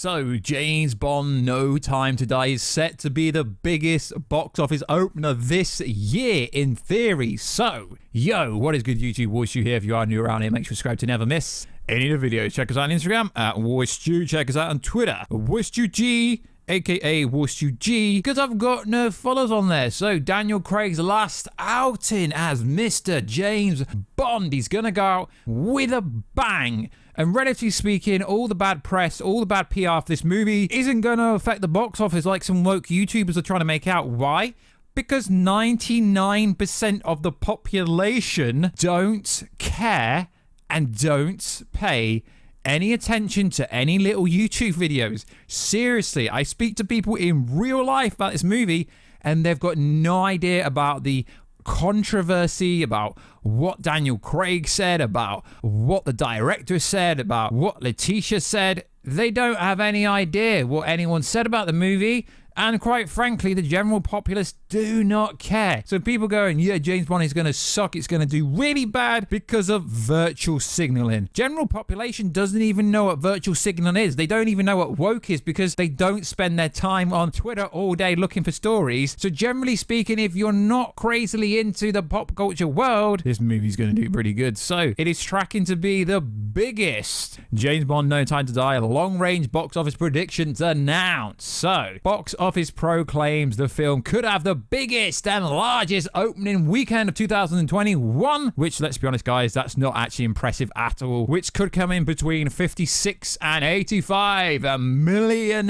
So, James Bond No Time to Die is set to be the biggest box office opener this year, in theory. So, yo, what is good, YouTube? Warstu here. If you are new around here, make sure to subscribe to never miss any of the videos. Check us out on Instagram at Warstu. Check us out on Twitter, WarstuG, aka WarstuG, because I've got no followers on there. So, Daniel Craig's last outing as Mr. James Bond. He's gonna go out with a bang. And relatively speaking, all the bad press, all the bad PR for this movie isn't going to affect the box office like some woke YouTubers are trying to make out. Why? Because 99% of the population don't care and don't pay any attention to any little YouTube videos. Seriously, I speak to people in real life about this movie and they've got no idea about the controversy, about what Daniel Craig said, about what the director said, about what Letitia said. They don't have any idea what anyone said about the movie. And quite frankly, the general populace do not care. So people going, yeah, James Bond is going to suck. It's going to do really bad because of virtual signaling. General population doesn't even know what virtual signaling is. They don't even know what woke is because they don't spend their time on Twitter all day looking for stories. So generally speaking, if you're not crazily into the pop culture world, this movie's going to do pretty good. So it is tracking to be the biggest James Bond No Time to Die long-range box office predictions announced. So box office proclaims the film could have the biggest and largest opening weekend of 2021, which, let's be honest guys, that's not actually impressive at all, which could come in between $56 and $85 million.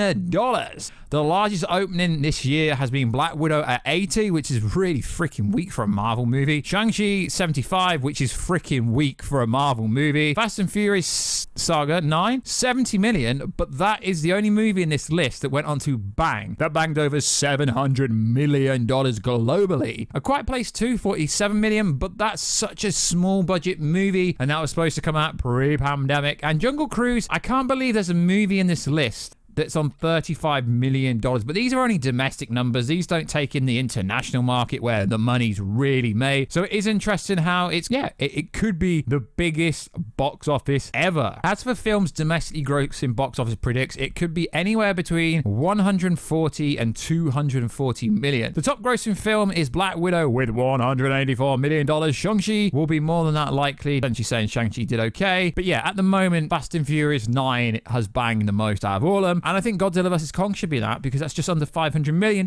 The largest opening this year has been Black Widow at 80, which is really freaking weak for a Marvel movie. Shang-Chi 75, which is freaking weak for a Marvel movie. Fast and Furious Saga 9, 70 million, but that is the only movie in this list that went on to bang. That banged over $700 million globally. A Quiet Place 2, 47 million, but that's such a small budget movie, and that was supposed to come out pre-pandemic. And Jungle Cruise, I can't believe there's a movie in this list that's on $35 million, but these are only domestic numbers. These don't take in the international market where the money's really made. So it is interesting how it could be the biggest box office ever. As for films domestically grossing box office predicts, it could be anywhere between 140 and 240 million. The top grossing film is Black Widow with $184 million. Shang-Chi will be more than that likely. Essentially saying Shang-Chi did okay. But yeah, at the moment, Fast and Furious 9 has banged the most out of all of them. And I think Godzilla vs. Kong should be that because that's just under $500 million.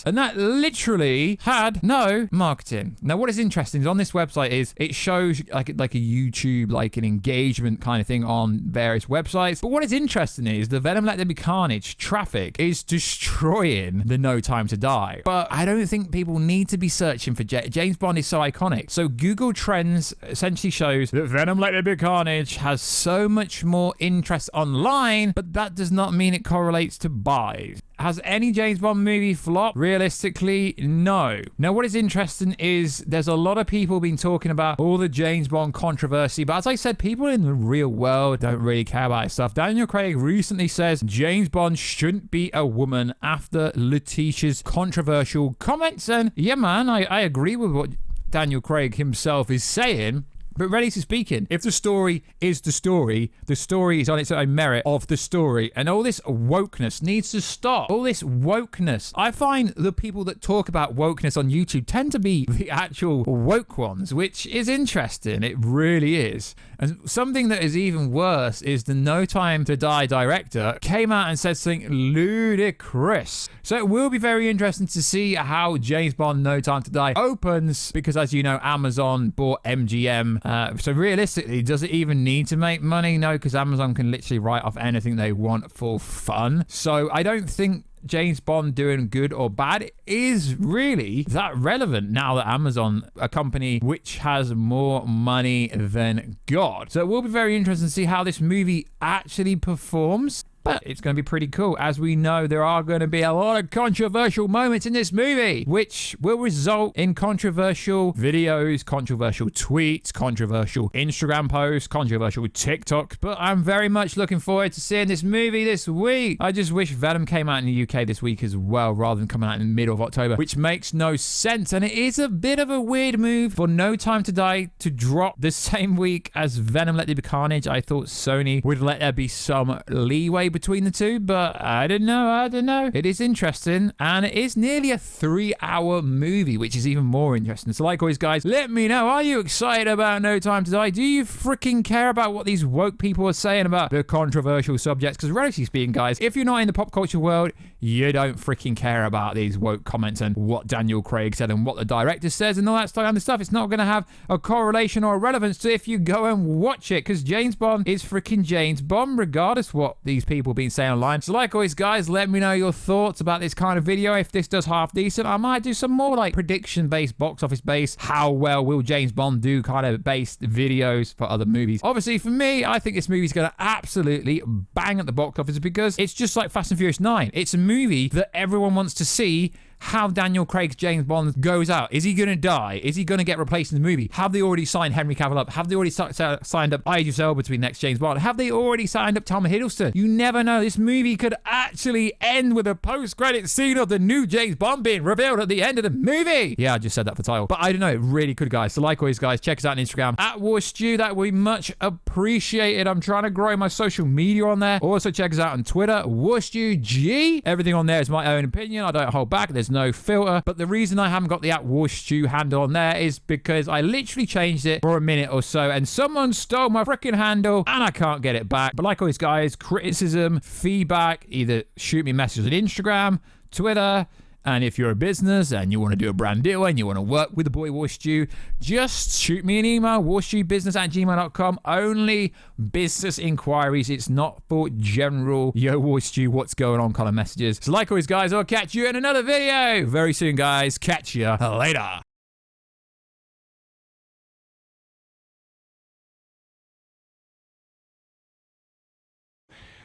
And that literally had no marketing. Now, what is interesting is on this website is it shows like a YouTube, like an engagement kind of thing on various websites. But what is interesting is the Venom Let There Be Carnage traffic is destroying the No Time to Die. But I don't think people need to be searching for James Bond is so iconic. So Google Trends essentially shows that Venom Let There Be Carnage has so much more interest online, but that does not mean it correlates to buys. Has any James Bond movie flopped? Realistically, no. Now, what is interesting is there's a lot of people been talking about all the James Bond controversy, but as I said, people in the real world don't really care about this stuff. Daniel Craig recently says James Bond shouldn't be a woman after Letitia's controversial comments, and yeah, man, I agree with what Daniel Craig himself is saying. But relatively speaking, if the story is the story is on its own merit of the story. And all this wokeness needs to stop. All this wokeness. I find the people that talk about wokeness on YouTube tend to be the actual woke ones, which is interesting. It really is. And something that is even worse is the No Time to Die director came out and said something ludicrous. So it will be very interesting to see how James Bond No Time to Die opens, because as you know, Amazon bought MGM. So realistically, does it even need to make money? No, because Amazon can literally write off anything they want for fun. So I don't think James Bond doing good or bad is really that relevant now that Amazon, a company which has more money than God. So it will be very interesting to see how this movie actually performs. But it's going to be pretty cool. As we know, there are going to be a lot of controversial moments in this movie, which will result in controversial videos, controversial tweets, controversial Instagram posts, controversial TikToks. But I'm very much looking forward to seeing this movie this week. I just wish Venom came out in the UK this week as well, rather than coming out in the middle of October, which makes no sense. And it is a bit of a weird move for No Time to Die to drop the same week as Venom Let There Be Carnage. I thought Sony would let there be some leeway between the two, but I don't know. It is interesting, and it is nearly a 3-hour movie, which is even more interesting. So like always, guys, let me know, are you excited about No Time to Die? Do you freaking care about what these woke people are saying about the controversial subjects? Because relatively speaking, guys, if you're not in the pop culture world, you don't freaking care about these woke comments and what Daniel Craig said and what the director says and all that kind of stuff. It's not going to have a correlation or a relevance to if you go and watch it, because James Bond is freaking James Bond, regardless what these people have been saying online. So like always, guys, let me know your thoughts about this kind of video. If this does half decent, I might do some more like prediction-based, box office-based, how well will James Bond do kind of based videos for other movies. Obviously, for me, I think this movie's going to absolutely bang at the box office because it's just like Fast and Furious 9. It's a movie that everyone wants to see how Daniel Craig's James Bond goes out. Is he going to die? Is he going to get replaced in the movie? Have they already signed Henry Cavill up? Have they already signed up Idris Elba to be next James Bond? Have they already signed up Tom Hiddleston? You never know. This movie could actually end with a post-credit scene of the new James Bond being revealed at the end of the movie. Yeah, I just said that for title. But I don't know. It really could, guys. So like always, guys, check us out on Instagram at Warstu. That would be much appreciated. I'm trying to grow my social media on there. Also, check us out on Twitter, WarstuG. Everything on there is my own opinion. I don't hold back. There's no filter. But the reason I haven't got the @Warstu handle on there is because I literally changed it for a minute or so and someone stole my freaking handle and I can't get it back. But like always, guys, criticism, feedback, either shoot me messages on Instagram, Twitter, and if you're a business and you want to do a brand deal and you want to work with the boy Warstu, just shoot me an email, warstubusiness@gmail.com. Only business inquiries. It's not for general, yo, Warstu, what's going on kind of messages. So like always, guys, I'll catch you in another video very soon, guys. Catch you later.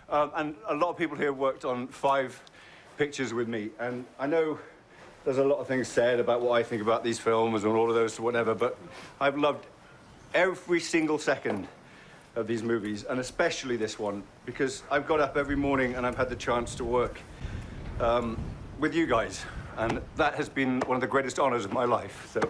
And a lot of people here worked on 5 pictures with me, and I know there's a lot of things said about what I think about these films and all of those whatever, but I've loved every single second of these movies, and especially this one, because I've got up every morning and I've had the chance to work with you guys, and that has been one of the greatest honors of my life. So